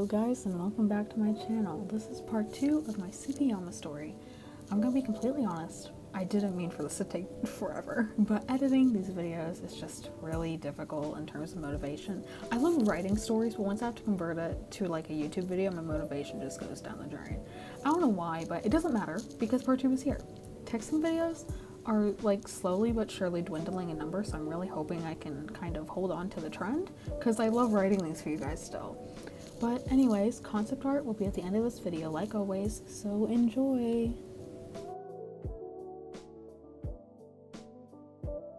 guys, and welcome back to my channel. This is part 2 of my TsukkiYama story. I'm gonna be completely honest, I didn't mean for this to take forever, but editing these videos is just really difficult in terms of motivation. I love writing stories, but once I have to convert it to like a YouTube video, my motivation just goes down the drain. I don't know why, but it doesn't matter because part 2 is here. Texting videos are like slowly but surely dwindling in number, so I'm really hoping I can kind of hold on to the trend because I love writing these for you guys still. But anyways, concept art will be at the end of this video like always, so enjoy!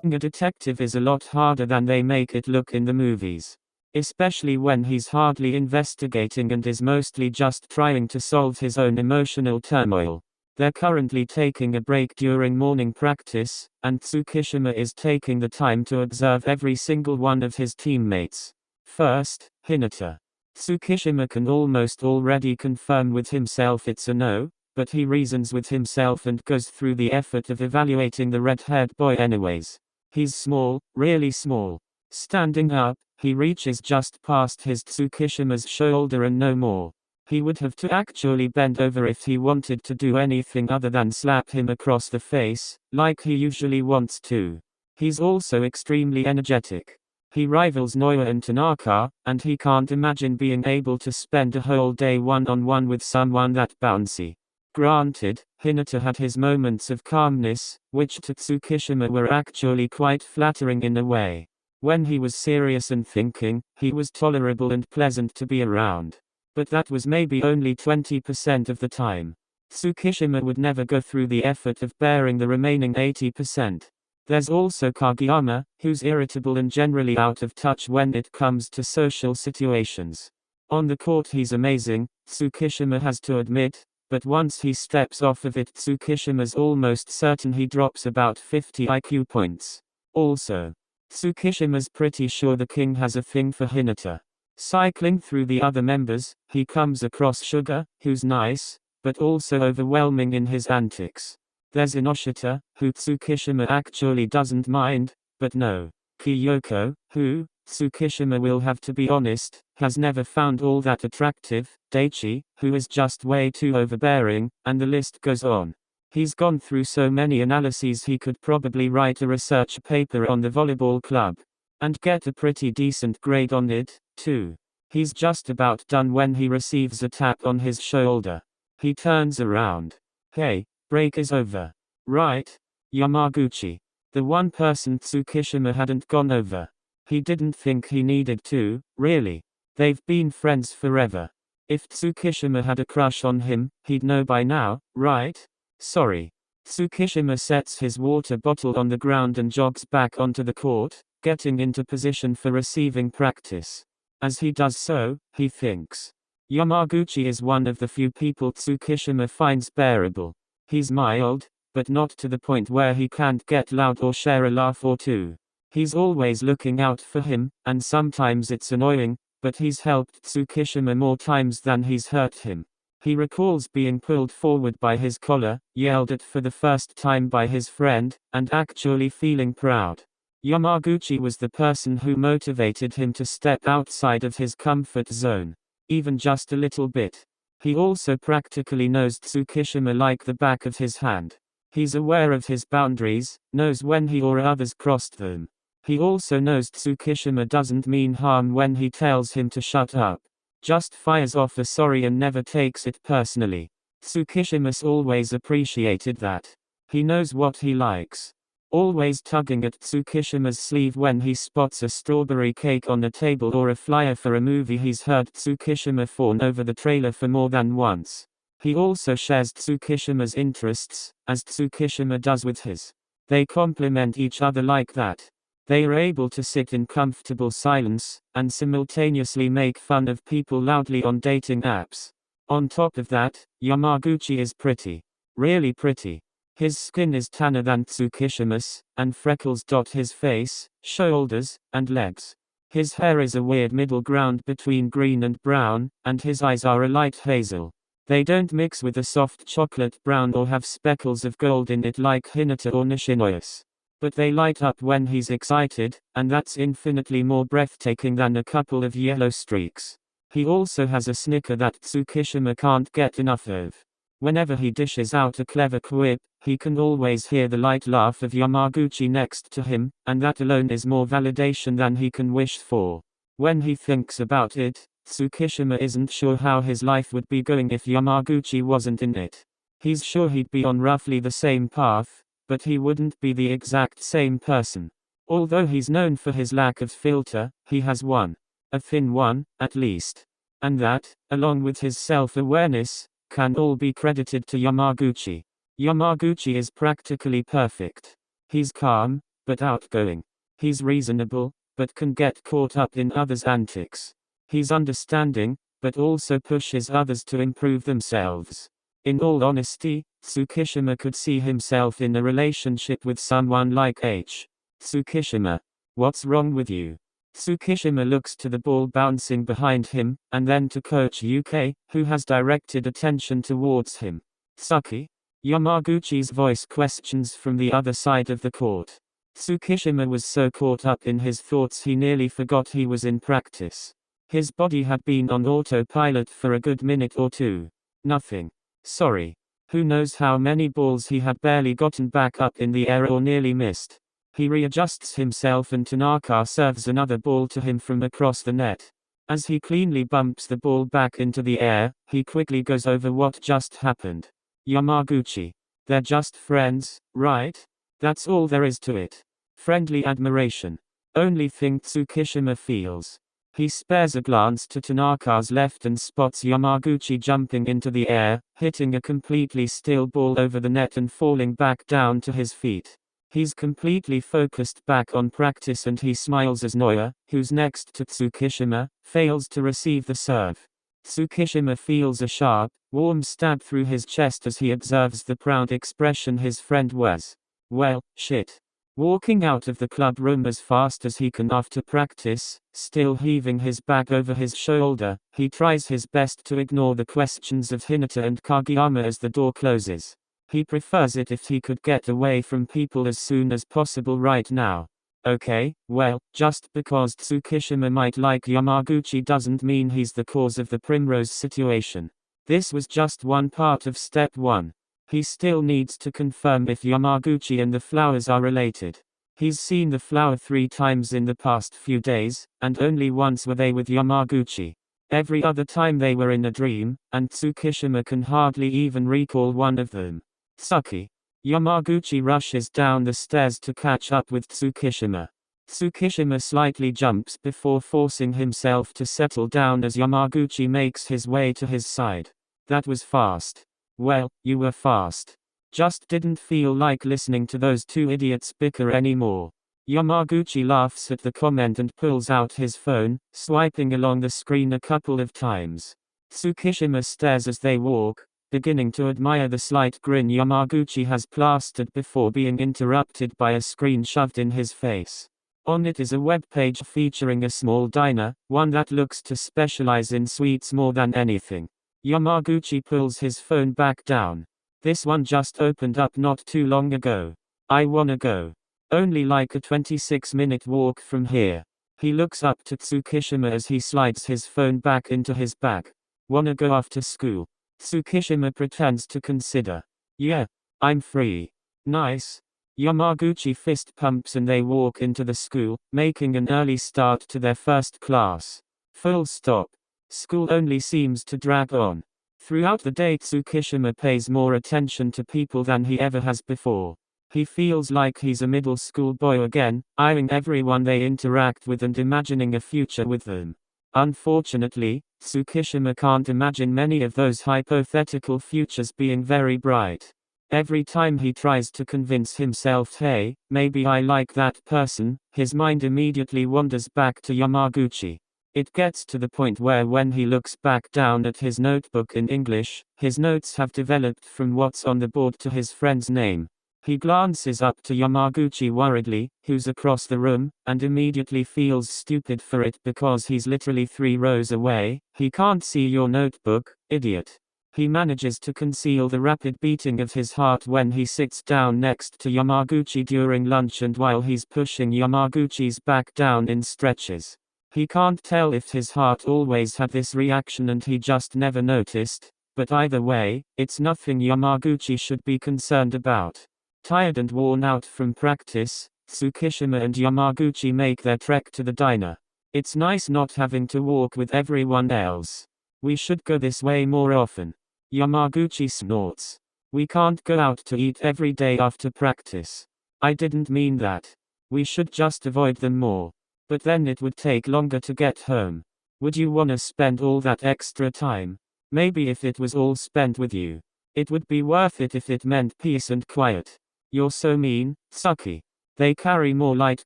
Being a detective is a lot harder than they make it look in the movies. Especially when he's hardly investigating and is mostly just trying to solve his own emotional turmoil. They're currently taking a break during morning practice, and Tsukishima is taking the time to observe every single one of his teammates. First, Hinata. Tsukishima can almost already confirm with himself it's a no, but he reasons with himself and goes through the effort of evaluating the red-haired boy anyways. He's small, really small. Standing up, he reaches just past his Tsukishima's shoulder and no more. He would have to actually bend over if he wanted to do anything other than slap him across the face, like he usually wants to. He's also extremely energetic. He rivals Noya and Tanaka, and he can't imagine being able to spend a whole day one-on-one with someone that bouncy. Granted, Hinata had his moments of calmness, which to Tsukishima were actually quite flattering in a way. When he was serious and thinking, he was tolerable and pleasant to be around. But that was maybe only 20% of the time. Tsukishima would never go through the effort of bearing the remaining 80%. There's also Kageyama, who's irritable and generally out of touch when it comes to social situations. On the court he's amazing, Tsukishima has to admit, but once he steps off of it Tsukishima's almost certain he drops about 50 IQ points. Also, Tsukishima's pretty sure the king has a thing for Hinata. Cycling through the other members, he comes across Suga, who's nice, but also overwhelming in his antics. There's Inoshita, who Tsukishima actually doesn't mind, but no. Kyoko, who, Tsukishima will have to be honest, has never found all that attractive, Daichi, who is just way too overbearing, and the list goes on. He's gone through so many analyses he could probably write a research paper on the volleyball club. And get a pretty decent grade on it, too. He's just about done when he receives a tap on his shoulder. He turns around. Hey, break is over. Right? Yamaguchi. The one person Tsukishima hadn't gone over. He didn't think he needed to, really. They've been friends forever. If Tsukishima had a crush on him, he'd know by now, right? Sorry. Tsukishima sets his water bottle on the ground and jogs back onto the court, getting into position for receiving practice. As he does so, he thinks. Yamaguchi is one of the few people Tsukishima finds bearable. He's mild, but not to the point where he can't get loud or share a laugh or two. He's always looking out for him, and sometimes it's annoying, but he's helped Tsukishima more times than he's hurt him. He recalls being pulled forward by his collar, yelled at for the first time by his friend, and actually feeling proud. Yamaguchi was the person who motivated him to step outside of his comfort zone. Even just a little bit. He also practically knows Tsukishima like the back of his hand. He's aware of his boundaries, knows when he or others crossed them. He also knows Tsukishima doesn't mean harm when he tells him to shut up. Just fires off a sorry and never takes it personally. Tsukishima's always appreciated that. He knows what he likes. Always tugging at Tsukishima's sleeve when he spots a strawberry cake on a table or a flyer for a movie he's heard Tsukishima fawn over the trailer for more than once. He also shares Tsukishima's interests, as Tsukishima does with his. They complement each other like that. They are able to sit in comfortable silence, and simultaneously make fun of people loudly on dating apps. On top of that, Yamaguchi is pretty. Really pretty. His skin is tanner than Tsukishima's, and freckles dot his face, shoulders, and legs. His hair is a weird middle ground between green and brown, and his eyes are a light hazel. They don't mix with a soft chocolate brown or have speckles of gold in it like Hinata or Nishinoya's. But they light up when he's excited, and that's infinitely more breathtaking than a couple of yellow streaks. He also has a snicker that Tsukishima can't get enough of. Whenever he dishes out a clever quip, he can always hear the light laugh of Yamaguchi next to him, and that alone is more validation than he can wish for. When he thinks about it, Tsukishima isn't sure how his life would be going if Yamaguchi wasn't in it. He's sure he'd be on roughly the same path, but he wouldn't be the exact same person. Although he's known for his lack of filter, he has one. A thin one, at least. And that, along with his self-awareness, can all be credited to Yamaguchi. Yamaguchi is practically perfect. He's calm, but outgoing. He's reasonable, but can get caught up in others' antics. He's understanding, but also pushes others to improve themselves. In all honesty, Tsukishima could see himself in a relationship with someone like H. Tsukishima. What's wrong with you? Tsukishima looks to the ball bouncing behind him, and then to Coach UK, who has directed attention towards him. Tsuki? Yamaguchi's voice questions from the other side of the court. Tsukishima was so caught up in his thoughts he nearly forgot he was in practice. His body had been on autopilot for a good minute or two. Nothing. Sorry. Who knows how many balls he had barely gotten back up in the air or nearly missed. He readjusts himself and Tanaka serves another ball to him from across the net. As he cleanly bumps the ball back into the air, he quickly goes over what just happened. Yamaguchi. They're just friends, right? That's all there is to it. Friendly admiration. Only thing Tsukishima feels. He spares a glance to Tanaka's left and spots Yamaguchi jumping into the air, hitting a completely still ball over the net and falling back down to his feet. He's completely focused back on practice and he smiles as Noya, who's next to Tsukishima, fails to receive the serve. Tsukishima feels a sharp, warm stab through his chest as he observes the proud expression his friend wears. Well, shit. Walking out of the club room as fast as he can after practice, still heaving his bag over his shoulder, he tries his best to ignore the questions of Hinata and Kageyama as the door closes. He prefers it if he could get away from people as soon as possible right now. Okay, well, just because Tsukishima might like Yamaguchi doesn't mean he's the cause of the Primrose situation. This was just one part of step 1. He still needs to confirm if Yamaguchi and the flowers are related. He's seen the flower 3 times in the past few days, and only once were they with Yamaguchi. Every other time they were in a dream, and Tsukishima can hardly even recall one of them. Tsuki. Yamaguchi rushes down the stairs to catch up with Tsukishima. Tsukishima slightly jumps before forcing himself to settle down as Yamaguchi makes his way to his side. That was fast. Well, you were fast. Just didn't feel like listening to those two idiots bicker anymore. Yamaguchi laughs at the comment and pulls out his phone, swiping along the screen a couple of times. Tsukishima stares as they walk, beginning to admire the slight grin Yamaguchi has plastered before being interrupted by a screen shoved in his face. On it is a web page featuring a small diner, one that looks to specialize in sweets more than anything. Yamaguchi pulls his phone back down. This one just opened up not too long ago. I wanna go. Only like a 26-minute walk from here. He looks up to Tsukishima as he slides his phone back into his bag. Wanna go after school? Tsukishima pretends to consider. Yeah, I'm free. Nice. Yamaguchi fist pumps and they walk into the school, making an early start to their first class. Full stop. School only seems to drag on. Throughout the day Tsukishima pays more attention to people than he ever has before. He feels like he's a middle school boy again, eyeing everyone they interact with and imagining a future with them. Unfortunately, Tsukishima can't imagine many of those hypothetical futures being very bright. Every time he tries to convince himself, hey, maybe I like that person, his mind immediately wanders back to Yamaguchi. It gets to the point where when he looks back down at his notebook in English, his notes have developed from what's on the board to his friend's name. He glances up to Yamaguchi worriedly, who's across the room, and immediately feels stupid for it because he's literally 3 rows away. He can't see your notebook, idiot. He manages to conceal the rapid beating of his heart when he sits down next to Yamaguchi during lunch and while he's pushing Yamaguchi's back down in stretches. He can't tell if his heart always had this reaction and he just never noticed, but either way, it's nothing Yamaguchi should be concerned about. Tired and worn out from practice, Tsukishima and Yamaguchi make their trek to the diner. It's nice not having to walk with everyone else. We should go this way more often. Yamaguchi snorts. We can't go out to eat every day after practice. I didn't mean that. We should just avoid them more. But then it would take longer to get home. Would you wanna spend all that extra time? Maybe if it was all spent with you. It would be worth it if it meant peace and quiet. You're so mean, Tsuki. They carry more light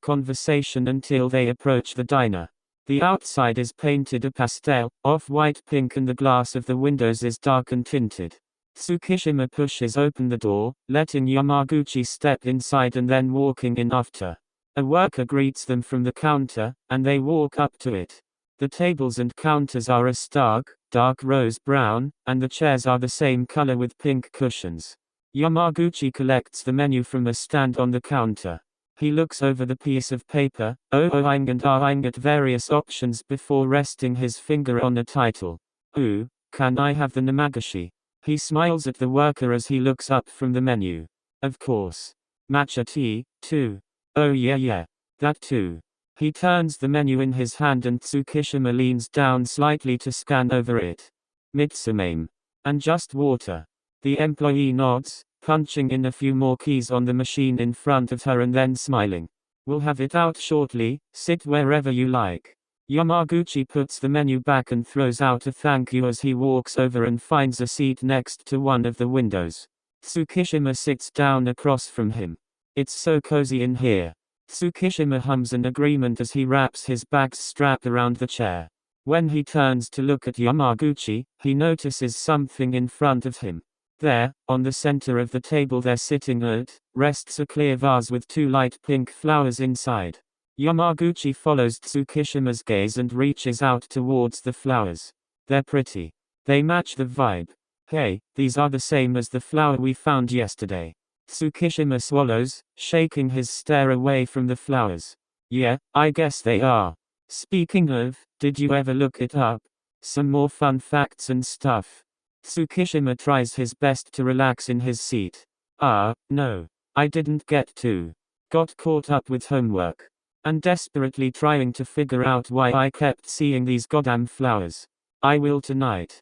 conversation until they approach the diner. The outside is painted a pastel, off-white pink and the glass of the windows is dark and tinted. Tsukishima pushes open the door, letting Yamaguchi step inside and then walking in after. A worker greets them from the counter, and they walk up to it. The tables and counters are a stark, dark rose brown, and the chairs are the same color with pink cushions. Yamaguchi collects the menu from a stand on the counter. He looks over the piece of paper, oh-ing and ah-ing at various options before resting his finger on a title. Ooh, can I have the namagishi? He smiles at the worker as he looks up from the menu. Of course. Matcha tea, too. Oh yeah, that too. He turns the menu in his hand and Tsukishima leans down slightly to scan over it. Mitsumame. And just water. The employee nods, punching in a few more keys on the machine in front of her and then smiling. We'll have it out shortly, sit wherever you like. Yamaguchi puts the menu back and throws out a thank you as he walks over and finds a seat next to one of the windows. Tsukishima sits down across from him. It's so cozy in here. Tsukishima hums an agreement as he wraps his bag's strap around the chair. When he turns to look at Yamaguchi, he notices something in front of him. There, on the center of the table they're sitting at, rests a clear vase with two light pink flowers inside. Yamaguchi follows Tsukishima's gaze and reaches out towards the flowers. They're pretty. They match the vibe. Hey, these are the same as the flower we found yesterday. Tsukishima swallows, shaking his stare away from the flowers. Yeah, I guess they are. Speaking of, did you ever look it up? Some more fun facts and stuff. Tsukishima tries his best to relax in his seat. No. I didn't get to. Got caught up with homework. And desperately trying to figure out why I kept seeing these goddamn flowers. I will tonight.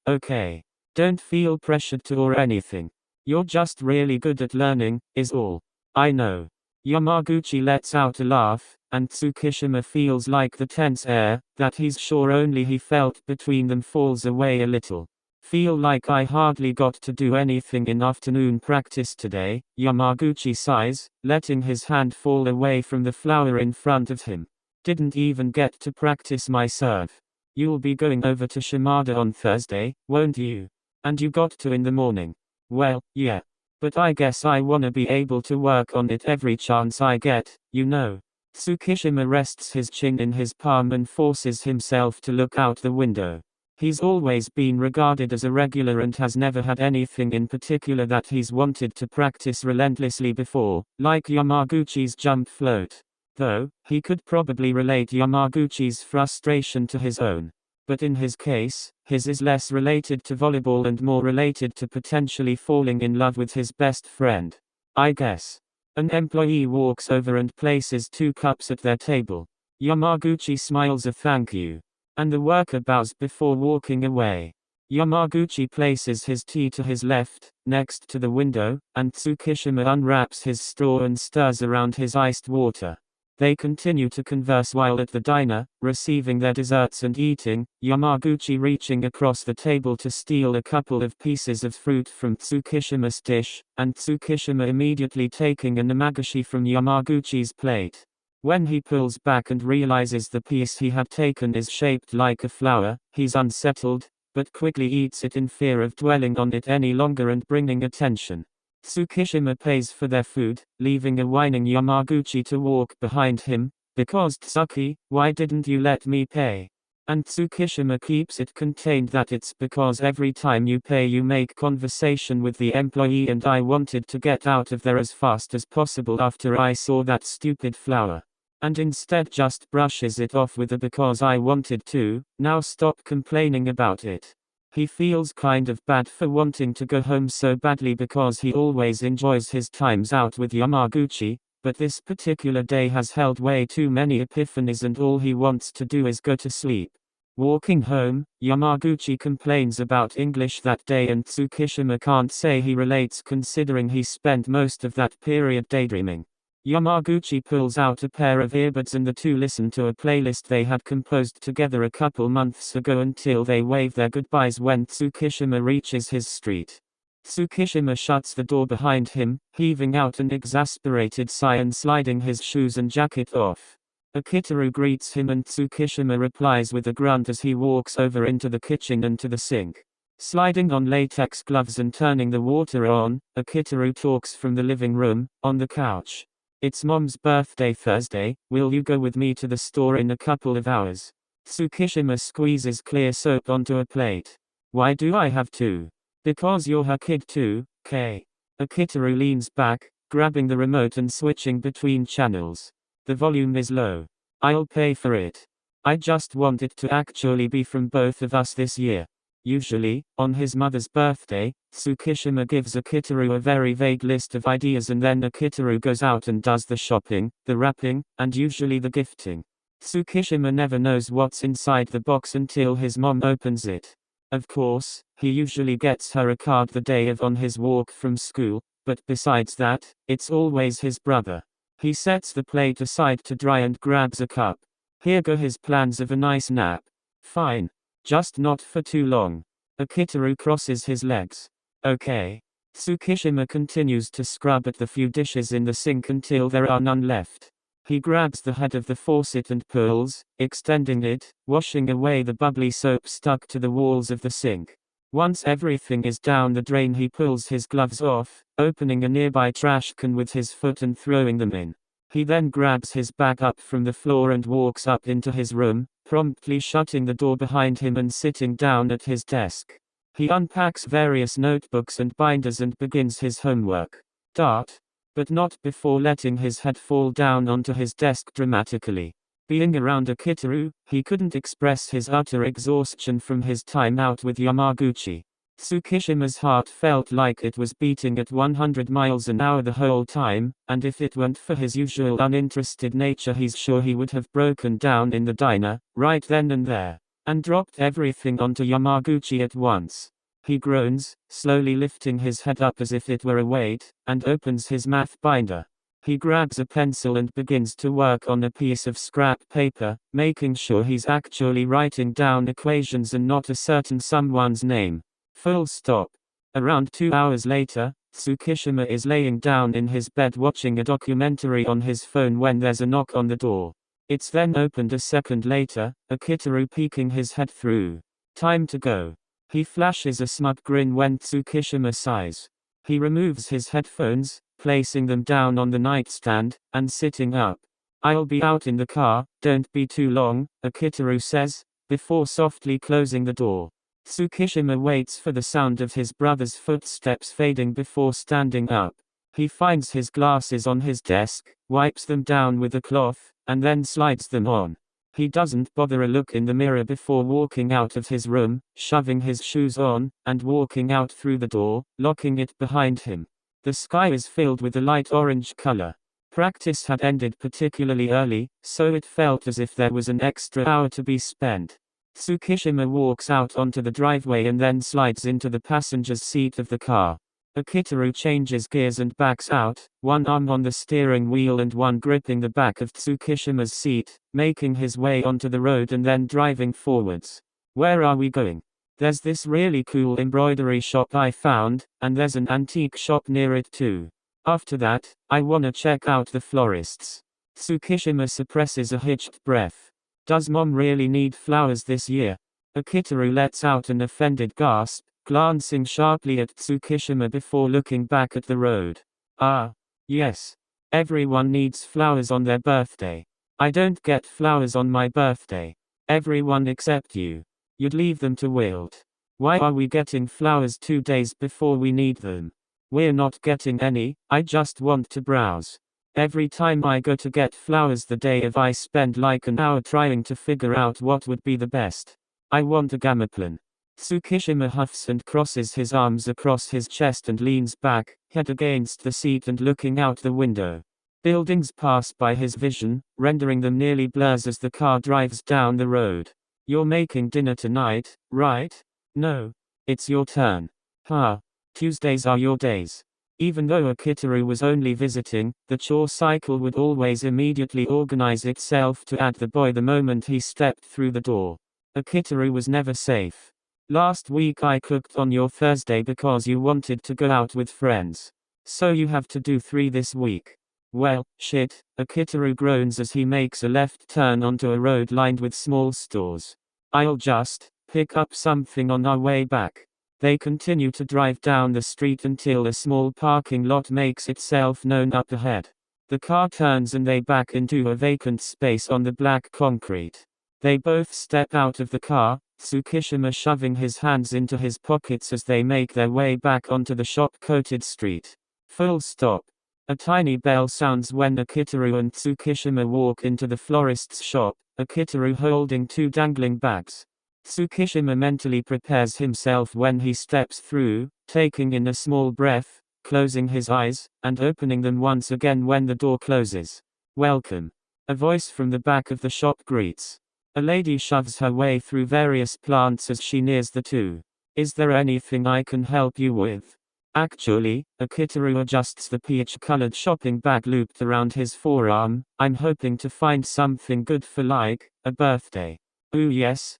Okay. Don't feel pressured to or anything. You're just really good at learning, is all. I know. Yamaguchi lets out a laugh, and Tsukishima feels like the tense air, that he's sure only he felt between them falls away a little. Feel like I hardly got to do anything in afternoon practice today, Yamaguchi sighs, letting his hand fall away from the flower in front of him. Didn't even get to practice my serve. You'll be going over to Shimada on Thursday, won't you? And you got to in the morning. Well, yeah. But I guess I wanna be able to work on it every chance I get, you know. Tsukishima rests his chin in his palm and forces himself to look out the window. He's always been regarded as a regular and has never had anything in particular that he's wanted to practice relentlessly before, like Yamaguchi's jump float. Though, he could probably relate Yamaguchi's frustration to his own. But in his case, his is less related to volleyball and more related to potentially falling in love with his best friend. I guess. An employee walks over and places 2 cups at their table. Yamaguchi smiles a thank you. And the worker bows before walking away. Yamaguchi places his tea to his left, next to the window, and Tsukishima unwraps his straw and stirs around his iced water. They continue to converse while at the diner, receiving their desserts and eating, Yamaguchi reaching across the table to steal a couple of pieces of fruit from Tsukishima's dish, and Tsukishima immediately taking a namagishi from Yamaguchi's plate. When he pulls back and realizes the piece he had taken is shaped like a flower, he's unsettled, but quickly eats it in fear of dwelling on it any longer and bringing attention. Tsukishima pays for their food, leaving a whining Yamaguchi to walk behind him. Because Tsuki, why didn't you let me pay? And Tsukishima keeps it contained that it's because every time you pay you make conversation with the employee and I wanted to get out of there as fast as possible after I saw that stupid flower. and instead just brushes it off with a "because I wanted to, now stop complaining about it." He feels kind of bad for wanting to go home so badly because he always enjoys his times out with Yamaguchi, but this particular day has held way too many epiphanies and all he wants to do is go to sleep. Walking home, Yamaguchi complains about English that day and Tsukishima can't say he relates considering he spent most of that period daydreaming. Yamaguchi pulls out a pair of earbuds and the two listen to a playlist they had composed together a couple months ago until they wave their goodbyes when Tsukishima reaches his street. Tsukishima shuts the door behind him, heaving out an exasperated sigh and sliding his shoes and jacket off. Akitaru greets him and Tsukishima replies with a grunt as he walks over into the kitchen and to the sink. Sliding on latex gloves and turning the water on, Akitaru talks from the living room, on the couch. "It's Mom's birthday Thursday, will you go with me to the store in a couple of hours?" Tsukishima squeezes clear soap onto a plate. "Why do I have to?" "Because you're her kid too, Kay." Akitaru leans back, grabbing the remote and switching between channels. "The volume is low. I'll pay for it. I just want it to actually be from both of us this year." Usually, on his mother's birthday, Tsukishima gives Akitaru a very vague list of ideas and then Akitaru goes out and does the shopping, the wrapping, and usually the gifting. Tsukishima never knows what's inside the box until his mom opens it. Of course, he usually gets her a card the day of on his walk from school, but besides that, it's always his brother. He sets the plate aside to dry and grabs a cup. Here go his plans of a nice nap. "Fine. Just not for too long." Akitaru crosses his legs. "Okay." Tsukishima continues to scrub at the few dishes in the sink until there are none left. He grabs the head of the faucet and pulls, extending it, washing away the bubbly soap stuck to the walls of the sink. Once everything is down the drain, he pulls his gloves off, opening a nearby trash can with his foot and throwing them in. He then grabs his bag up from the floor and walks up into his room, promptly shutting the door behind him and sitting down at his desk. He unpacks various notebooks and binders and begins his homework. But not before letting his head fall down onto his desk dramatically. Being around Akitaru, he couldn't express his utter exhaustion from his time out with Yamaguchi. Tsukishima's heart felt like it was beating at 100 miles an hour the whole time, and if it weren't for his usual uninterested nature, he's sure he would have broken down in the diner, right then and there, and dropped everything onto Yamaguchi at once. He groans, slowly lifting his head up as if it were a weight, and opens his math binder. He grabs a pencil and begins to work on a piece of scrap paper, making sure he's actually writing down equations and not a certain someone's name. Full stop. Around 2 hours later, Tsukishima is laying down in his bed watching a documentary on his phone when there's a knock on the door. It's then opened a second later, Akitaru peeking his head through. "Time to go." He flashes a smug grin when Tsukishima sighs. He removes his headphones, placing them down on the nightstand, and sitting up. "I'll be out in the car, don't be too long," Akitaru says, before softly closing the door. Tsukishima waits for the sound of his brother's footsteps fading before standing up. He finds his glasses on his desk, wipes them down with a cloth, and then slides them on. He doesn't bother a look in the mirror before walking out of his room, shoving his shoes on, and walking out through the door, locking it behind him. The sky is filled with a light orange color. Practice had ended particularly early, so it felt as if there was an extra hour to be spent. Tsukishima walks out onto the driveway and then slides into the passenger's seat of the car. Akitaru changes gears and backs out, one arm on the steering wheel and one gripping the back of Tsukishima's seat, making his way onto the road and then driving forwards. "Where are we going?" "There's this really cool embroidery shop I found, and there's an antique shop near it too. After that, I wanna check out the florists." Tsukishima suppresses a hitched breath. "Does Mom really need flowers this year?" Akitaru lets out an offended gasp, glancing sharply at Tsukishima before looking back at the road. "Ah. Yes. Everyone needs flowers on their birthday. I don't get flowers on my birthday. Everyone except you. You'd leave them to wilt. Why are we getting flowers 2 days before we need them?" "We're not getting any, I just want to browse." Every time I go to get flowers the day of, I spend like an hour trying to figure out what would be the best. I want a gamaplan. Tsukishima huffs and crosses his arms across his chest and leans back, head against the seat and looking out the window. Buildings pass by his vision, rendering them nearly blurs as the car drives down the road. You're making dinner tonight, right? No. It's your turn. Tuesdays are your days. Even though Akitaru was only visiting, the chore cycle would always immediately organize itself to add the boy the moment he stepped through the door. Akitaru was never safe. Last week I cooked on your Thursday because you wanted to go out with friends. So you have to do 3 this week. Well, shit, Akitaru groans as he makes a left turn onto a road lined with small stores. I'll just pick up something on our way back. They continue to drive down the street until a small parking lot makes itself known up ahead. The car turns and they back into a vacant space on the black concrete. They both step out of the car, Tsukishima shoving his hands into his pockets as they make their way back onto the shop-coated street. Full stop. A tiny bell sounds when Akitaru and Tsukishima walk into the florist's shop, Akitaru holding 2 dangling bags. Tsukishima mentally prepares himself when he steps through, taking in a small breath, closing his eyes, and opening them once again when the door closes. Welcome. A voice from the back of the shop greets. A lady shoves her way through various plants as she nears the 2. Is there anything I can help you with? Actually, Akitaru adjusts the peach-colored shopping bag looped around his forearm. I'm hoping to find something good for like, a birthday. Ooh yes.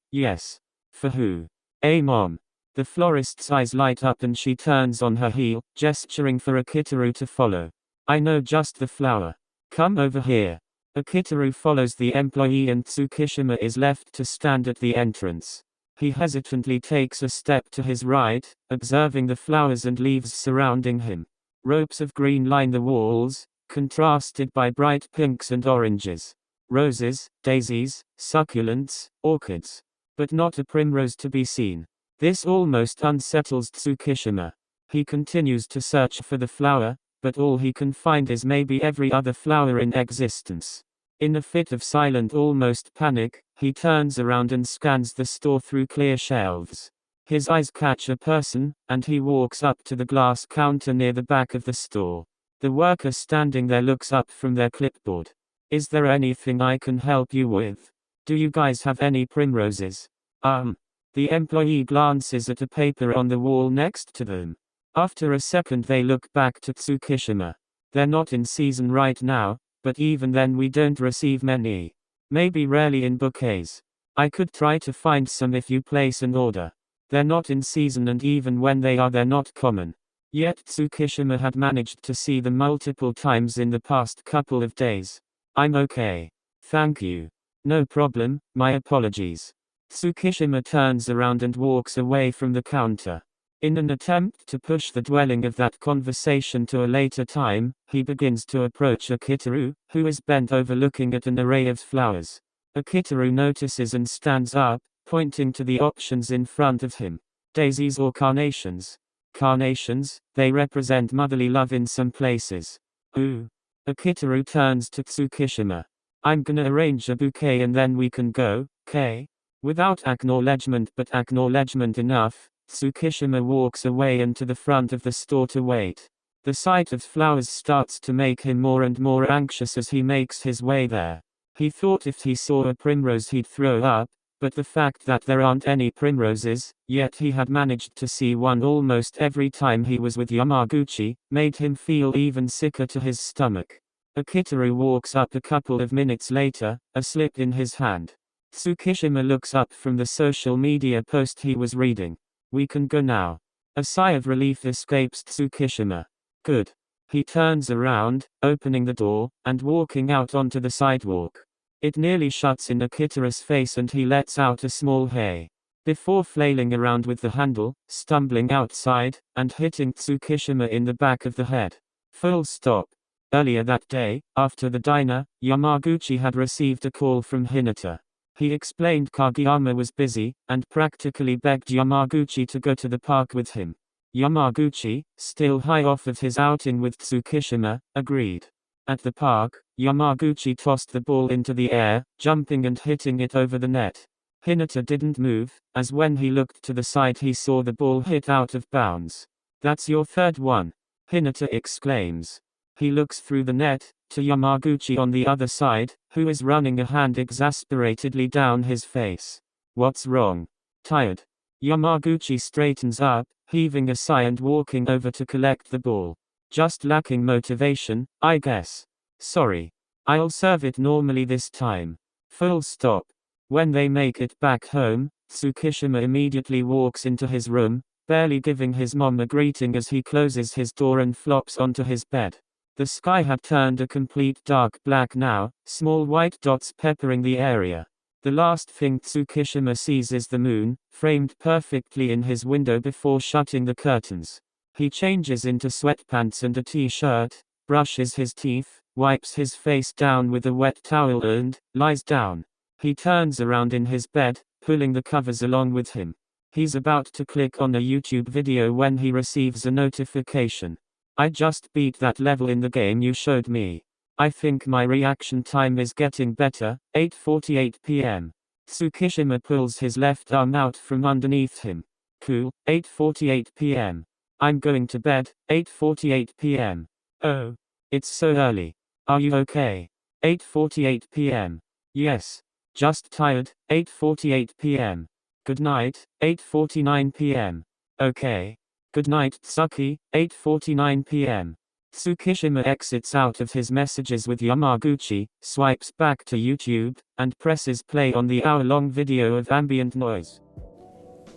For who? Mom. The florist's eyes light up and she turns on her heel, gesturing for Akitaru to follow. I know just the flower. Come over here. Akitaru follows the employee and Tsukishima is left to stand at the entrance. He hesitantly takes a step to his right, observing the flowers and leaves surrounding him. Ropes of green line the walls, contrasted by bright pinks and oranges. Roses, daisies, succulents, orchids. But not a primrose to be seen. This almost unsettles Tsukishima. He continues to search for the flower, but all he can find is maybe every other flower in existence. In a fit of silent almost panic, he turns around and scans the store through clear shelves. His eyes catch a person, and he walks up to the glass counter near the back of the store. The worker standing there looks up from their clipboard. Is there anything I can help you with? Do you guys have any primroses? The employee glances at a paper on the wall next to them. After a second they look back to Tsukishima. They're not in season right now, but even then we don't receive many. Maybe rarely in bouquets. I could try to find some if you place an order. They're not in season and even when they are they're not common. Yet Tsukishima had managed to see them multiple times in the past couple of days. I'm okay. Thank you. No problem, my apologies. Tsukishima turns around and walks away from the counter. In an attempt to push the dwelling of that conversation to a later time, he begins to approach Akitaru, who is bent over looking at an array of flowers. Akitaru notices and stands up, pointing to the options in front of him. Daisies or carnations? Carnations, they represent motherly love in some places. Ooh. Akitaru turns to Tsukishima. I'm gonna arrange a bouquet and then we can go, okay? Without acknowledgement but acknowledgement enough, Tsukishima walks away and to the front of the store to wait. The sight of flowers starts to make him more and more anxious as he makes his way there. He thought if he saw a primrose he'd throw up, but the fact that there aren't any primroses, yet he had managed to see one almost every time he was with Yamaguchi, made him feel even sicker to his stomach. Akitaru walks up a couple of minutes later, a slip in his hand. Tsukishima looks up from the social media post he was reading. We can go now. A sigh of relief escapes Tsukishima. Good. He turns around, opening the door, and walking out onto the sidewalk. It nearly shuts in Akitaru's face and he lets out a small hey. Before flailing around with the handle, stumbling outside, and hitting Tsukishima in the back of the head. Full stop. Earlier that day, after the diner, Yamaguchi had received a call from Hinata. He explained Kageyama was busy, and practically begged Yamaguchi to go to the park with him. Yamaguchi, still high off of his outing with Tsukishima, agreed. At the park, Yamaguchi tossed the ball into the air, jumping and hitting it over the net. Hinata didn't move, as when he looked to the side he saw the ball hit out of bounds. "That's your third one," Hinata exclaims. He looks through the net, to Yamaguchi on the other side, who is running a hand exasperatedly down his face. "What's wrong?" "Tired." Yamaguchi straightens up, heaving a sigh and walking over to collect the ball. "Just lacking motivation, I guess. Sorry. I'll serve it normally this time. Full stop." When they make it back home, Tsukishima immediately walks into his room, barely giving his mom a greeting as he closes his door and flops onto his bed. The sky had turned a complete dark black now, small white dots peppering the area. The last thing Tsukishima sees is the moon, framed perfectly in his window before shutting the curtains. He changes into sweatpants and a t-shirt, brushes his teeth, wipes his face down with a wet towel and lies down. He turns around in his bed, pulling the covers along with him. He's about to click on a YouTube video when he receives a notification. "I just beat that level in the game you showed me. I think my reaction time is getting better." 8:48 p.m. Tsukishima pulls his left arm out from underneath him. "Cool." 8:48 p.m. "I'm going to bed." 8:48 p.m. "Oh. It's so early. Are you okay?" 8:48 p.m. "Yes. Just tired." 8:48 p.m. "Good night." 8:49 p.m. "Okay. Good night, Tsuki." 8:49 p.m. Tsukishima exits out of his messages with Yamaguchi, swipes back to YouTube, and presses play on the hour-long video of ambient noise.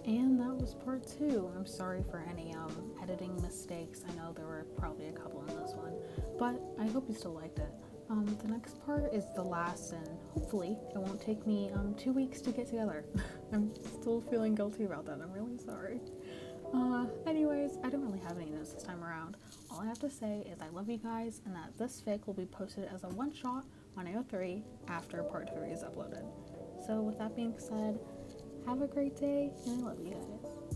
And that was part 2. I'm sorry for any editing mistakes. I know there were probably a couple in this one, but I hope you still liked it. The next part is the last, and hopefully it won't take me 2 weeks to get together. I'm still feeling guilty about that. I'm really sorry. Anyways, I don't really have any notes this time around. All I have to say is I love you guys, and that this fic will be posted as a one-shot on AO3 after part 3 is uploaded. So with that being said, have a great day, and I love you guys.